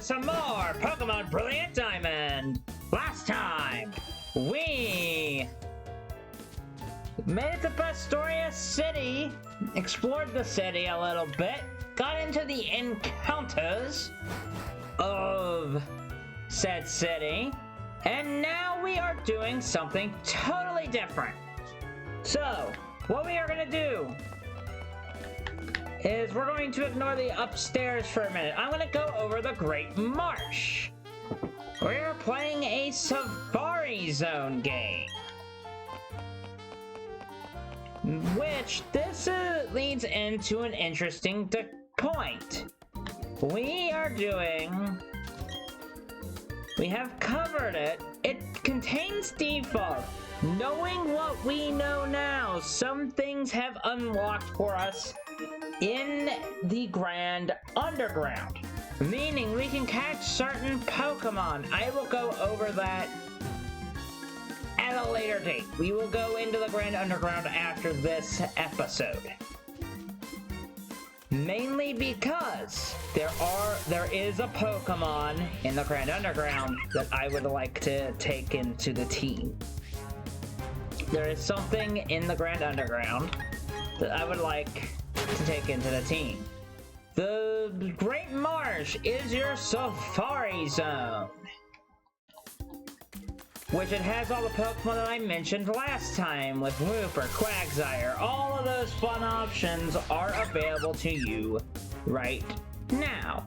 some more Pokemon Brilliant Diamond! Last time, we made it to Pastoria City, explored the city a little bit, got into the encounters of said city, and now we are doing something totally different. So, what we are going to do is we're going to ignore the upstairs for a minute. I'm going to go over the Great Marsh. We're playing a Safari Zone game. Which, this leads into an interesting point. We have covered it. It contains default. Knowing what we know now, some things have unlocked for us in the Grand Underground. Meaning we can catch certain Pokemon. I will go over that at a later date. We will go into the Grand Underground after this episode. Mainly because there is a Pokemon in the Grand Underground that I would like to take into the team. There is something in the Grand Underground that I would like to take into the team. The Great Marsh is your Safari Zone, which it has all the Pokemon that I mentioned last time with Wooper, Quagsire. All of those fun options are available to you right now.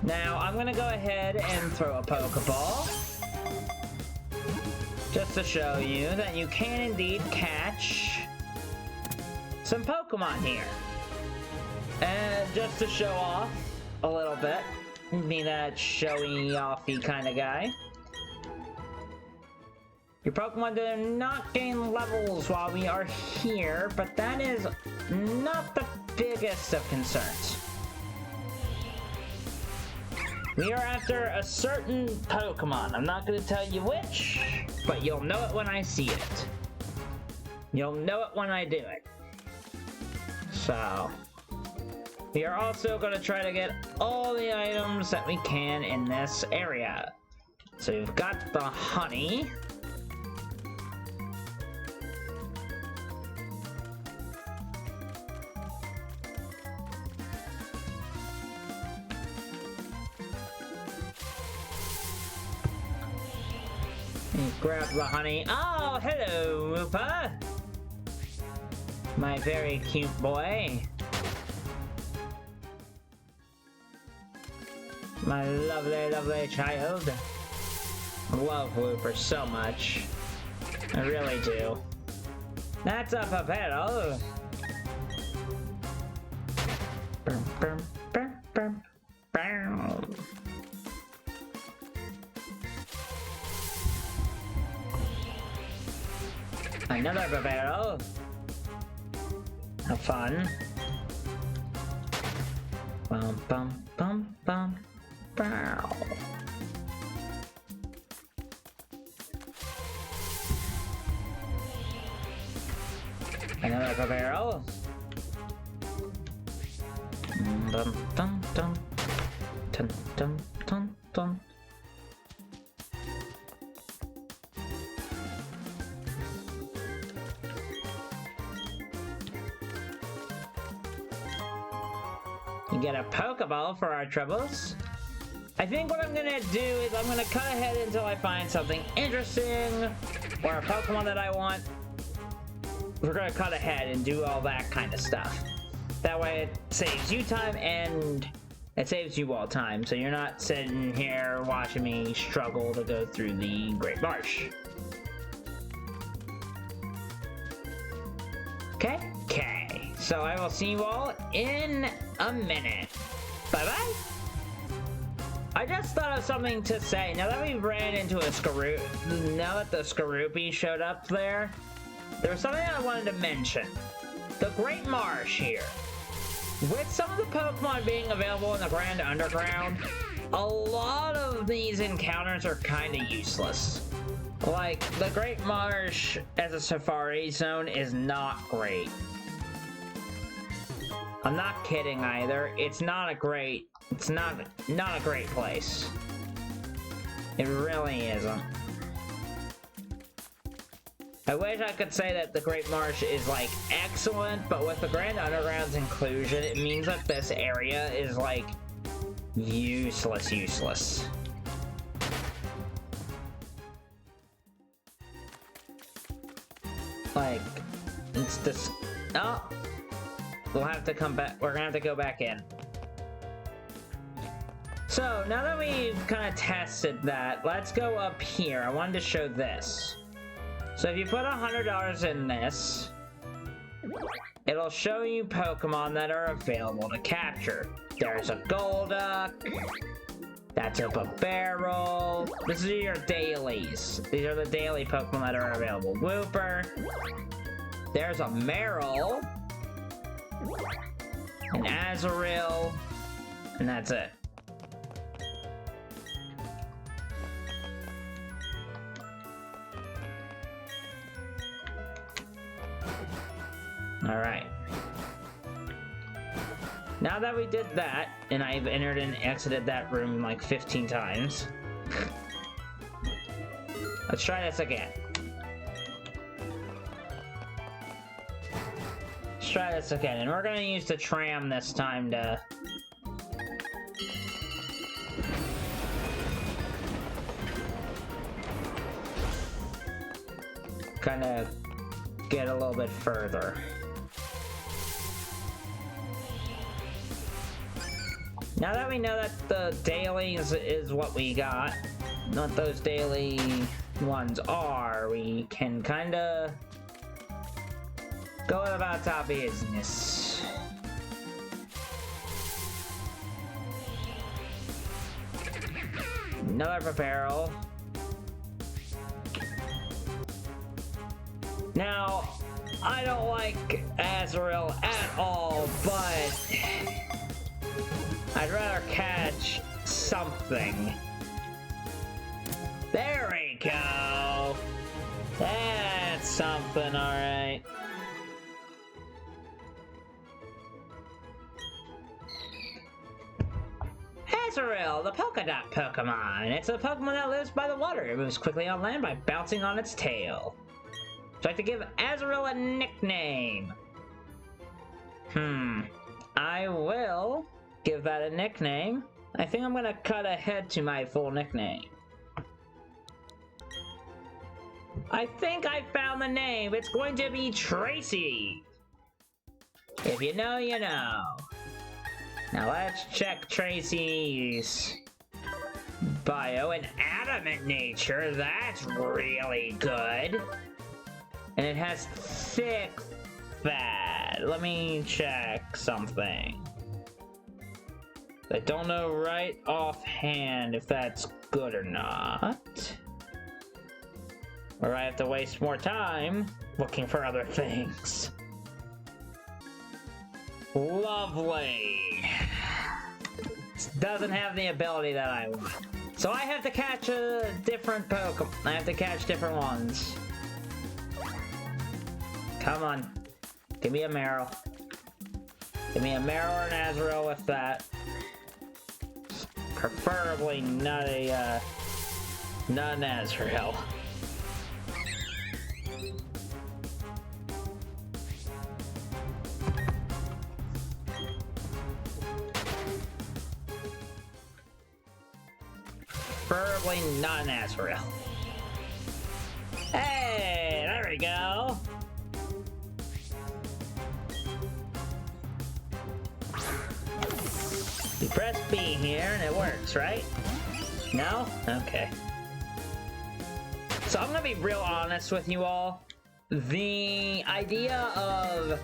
Now, I'm going to go ahead and throw a Pokeball just to show you that you can indeed catch some Pokemon here. And just to show off a little bit, be that showy-offy kind of guy. Your Pokemon do not gain levels while we are here, but that is not the biggest of concerns. We are after a certain Pokemon. I'm not going to tell you which, but you'll know it when I see it. You'll know it when I do it. So, we are also going to try to get all the items that we can in this area. So we've got the honey. Grab the honey. Oh, hello, Wooper! My very cute boy. My lovely, lovely child. I love Wooper so much. I really do. That's a Papero. Another Papero. Have fun. Bum bum bum bum. Bow. Another Papero. Dum dum dum. Dum dum dum dum. You get a Pokeball for our troubles. I think what I'm gonna do is I'm gonna cut ahead until I find something interesting or a Pokemon that I want. We're gonna cut ahead and do all that kind of stuff. That way it saves you time and it saves you all time, so you're not sitting here watching me struggle to go through the Great Marsh. Okay? Okay. So I will see you all in a minute. Bye-bye. I just thought of something to say. Now that we ran into a now that the Skorupi showed up there was something I wanted to mention. The Great Marsh here. With some of the Pokemon being available in the Grand Underground, a lot of these encounters are kind of useless. Like, the Great Marsh as a Safari Zone is not great. I'm not kidding either. It's not a great place. It really isn't. I wish I could say that the Great Marsh is, like, excellent, but with the Grand Underground's inclusion, it means that this area is, like, useless. Like, it's this... Oh! We'll have to come back. We're gonna have to go back in. So, now that we've kind of tested that, let's go up here. I wanted to show this. So if you put $100 in this, it'll show you Pokemon that are available to capture. There's a Golduck. That's a Barrel. These are your dailies. These are the daily Pokemon that are available. Wooper. There's a Meryl. An Azurill. And that's it. Alright. Now that we did that, and I've entered and exited that room like 15 times, let's try this again. Let's try this again, and we're gonna use the tram this time to... kind of get a little bit further. Now that we know that the dailies is what we got, what those daily ones are, we can kinda go about our business. Another Barrel. Now, I don't like Azurill at all, but I'd rather catch something. There we go. That's something, alright. Azurill, the polka dot Pokemon. It's a Pokemon that lives by the water. It moves quickly on land by bouncing on its tail. So I have to give Azurill a nickname. I will give that a nickname. I think I'm gonna cut ahead to my full nickname. I think I found the name. It's going to be Tracy. If you know, you know. Now let's check Tracy's bio. An adamant nature. That's really good. And it has thick fat. Let me check something. I don't know right offhand if that's good or not. Or I have to waste more time looking for other things. Lovely. Doesn't have the ability that I want. So I have to catch a different Pokemon. I have to catch different ones. Come on. Give me a Meryl. Give me a Meryl or an Azurill with that. Preferably not an Azurill. Preferably not an Azurill. Hey, there we go. You press B here and it works, right? No? Okay. So I'm gonna be real honest with you all. The idea of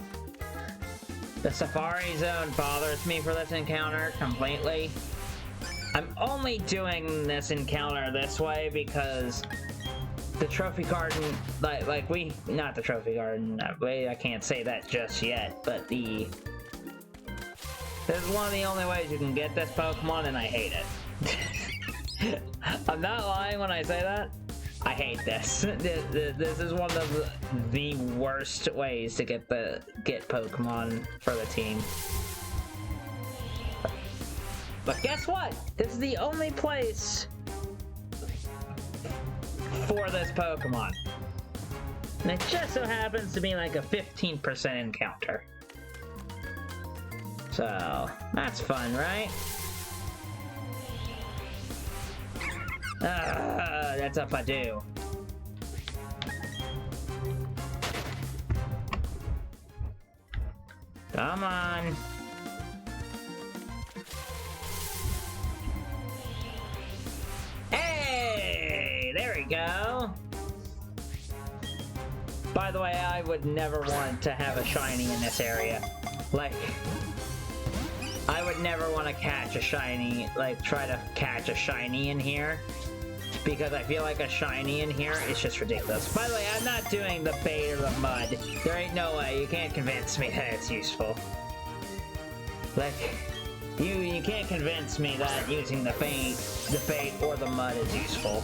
the Safari Zone bothers me for this encounter completely. I'm only doing this encounter this way because the Trophy Garden, not the Trophy Garden, I can't say that just yet, but this is one of the only ways you can get this Pokemon, and I hate it. I'm not lying when I say that. I hate this. This is one of the worst ways to get Pokemon for the team. But guess what? This is the only place for this Pokemon. And it just so happens to be like a 15% encounter. So, that's fun, right? That's if I do. Come on. Hey! There we go. By the way, I would never want to have a shiny in this area. Like, I would never want to catch a shiny, like, try to catch a shiny in here. Because I feel like a shiny in here is just ridiculous. By the way, I'm not doing the bait or the mud. There ain't no way. You can't convince me that it's useful. Like, you can't convince me that using the bait or the mud is useful.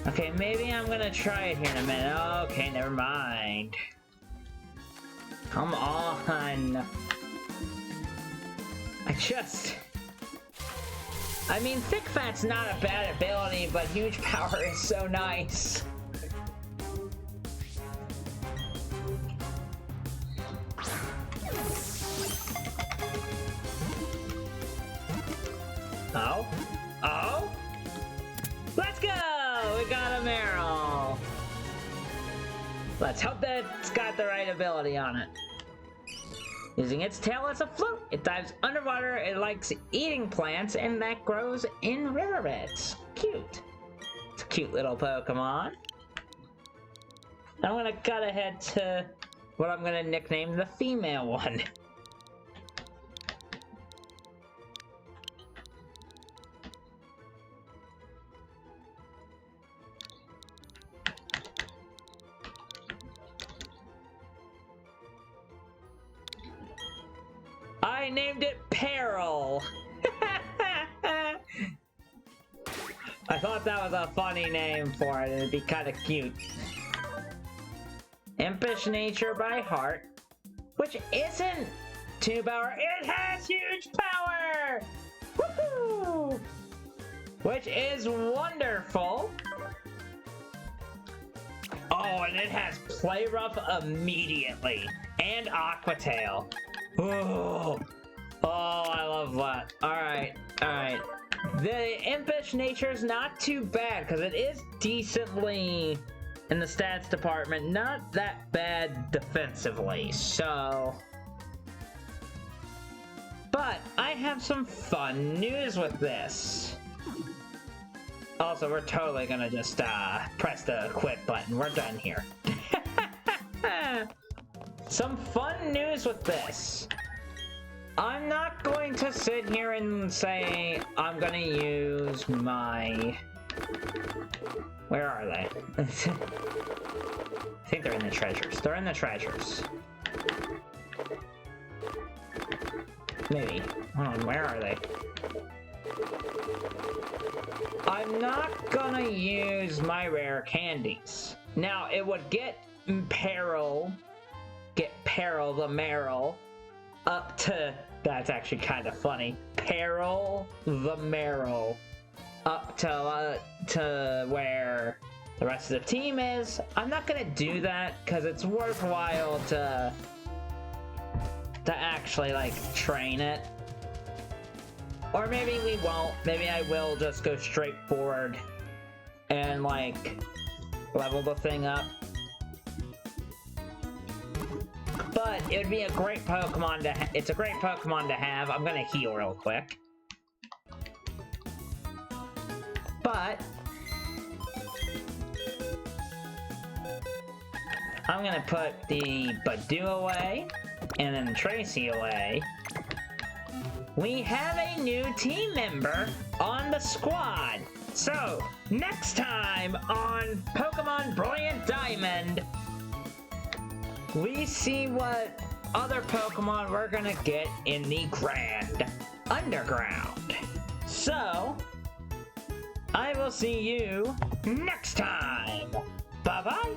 Okay, maybe I'm gonna try it here in a minute. Okay, never mind. Come on. I mean, Thick Fat's not a bad ability, but Huge Power is so nice. Oh? Oh? Let's go! We got a Meryl! Let's hope that it's got the right ability on it. Using its tail as a float, it dives underwater, it likes eating plants, and that grows in riverbeds. Cute. It's a cute little Pokemon. I'm gonna cut ahead to what I'm gonna nickname the female one. I named it Peril. I thought that was a funny name for it. It'd be kind of cute. Impish nature by heart, which isn't 2 power. It has huge power! Woohoo! Which is wonderful. Oh, and it has Play Rough immediately. And Aqua Tail. Oh, I love that. Alright. The impish nature is not too bad, because it is decently, in the stats department, not that bad defensively, so... But I have some fun news with this. Also, we're totally gonna just press the quit button. We're done here. Some fun news with this. I'm not going to sit here and say I'm gonna use my... Where are they? I think they're in the treasures. They're in the treasures. Maybe. Hold on, where are they? I'm not gonna use my rare candies. Now, it would get Peril the Meryl up to, that's actually kind of funny, Peril the Meryl up to where the rest of the team is. I'm not gonna do that because it's worthwhile to actually like train it. Or maybe we won't. Maybe I will just go straight forward and like level the thing up. But it would be a great Pokemon to it's a great Pokemon to have. I'm gonna heal real quick. But I'm gonna put the Badoo away and then Tracy away. We have a new team member on the squad. So, next time on Pokemon Brilliant Diamond, we see what other Pokemon we're gonna get in the Grand Underground. So, I will see you next time. Bye-bye.